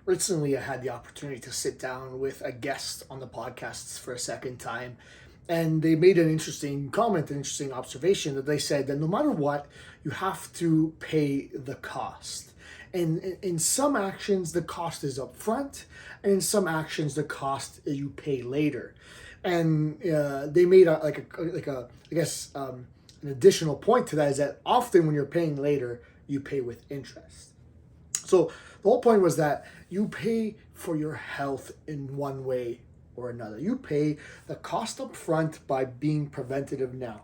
Recently, I had the opportunity to sit down with a guest on the podcasts for a second time, and they made an interesting comment, an interesting observation that they said that no matter what, you have to pay the cost. And in some actions, the cost is upfront, and in some actions, the cost you pay later. And they made I guess an additional point to that is that often when you're paying later, you pay with interest. So the whole point was that you pay for your health in one way or another. You pay the cost up front by being preventative now.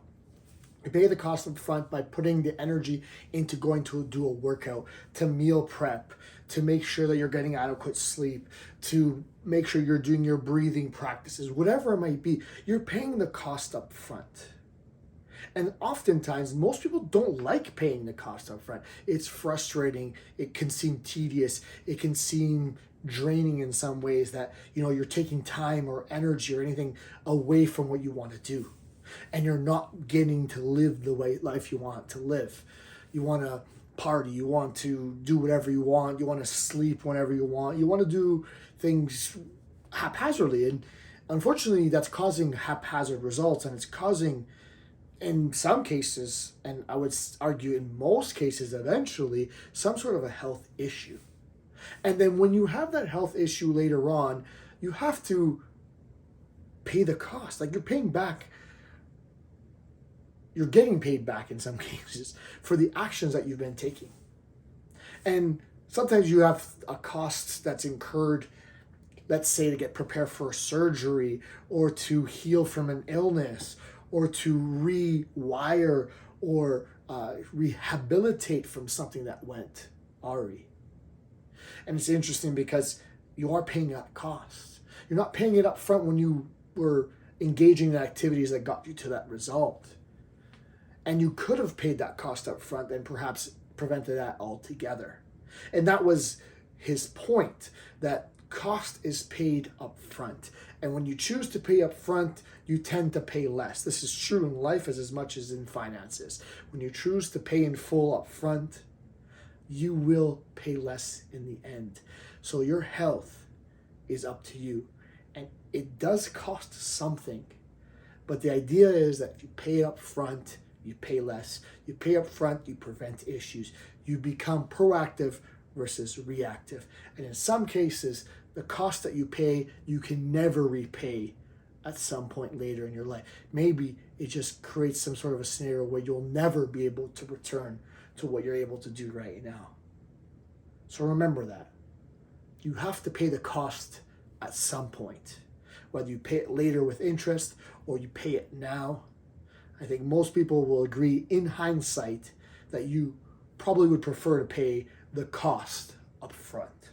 You pay the cost up front by putting the energy into going to do a workout, to meal prep, to make sure that you're getting adequate sleep, to make sure you're doing your breathing practices, whatever it might be. You're paying the cost up front. And oftentimes, most people don't like paying the cost up front. It's frustrating. It can seem tedious. It can seem draining in some ways that, you're taking time or energy or anything away from what you want to do. And you're not getting to live the life you want to live. You want to party. You want to do whatever you want. You want to sleep whenever you want. You want to do things haphazardly. And unfortunately, that's causing haphazard results. And it's causing, in some cases, and I would argue in most cases eventually, some sort of a health issue. And then when you have that health issue later on, you have to pay the cost. Like you're getting paid back in some cases for the actions that you've been taking. And sometimes you have a cost that's incurred, let's say to get prepared for a surgery or to heal from an illness or to rewire or rehabilitate from something that went awry. And it's interesting because you are paying that cost. You're not paying it up front when you were engaging in activities that got you to that result. And you could have paid that cost up front and perhaps prevented that altogether. And that was his point, that cost is paid up front. And when you choose to pay up front, you tend to pay less. This is true in life as much as in finances. When you choose to pay in full up front, you will pay less in the end. So your health is up to you. And it does cost something. But the idea is that if you pay up front, you pay less. You pay up front, you prevent issues. You become proactive versus reactive. And in some cases, the cost that you pay, you can never repay at some point later in your life. Maybe it just creates some sort of a scenario where you'll never be able to return to what you're able to do right now. So remember that. You have to pay the cost at some point. Whether you pay it later with interest or you pay it now, I think most people will agree in hindsight that you probably would prefer to pay the cost up front.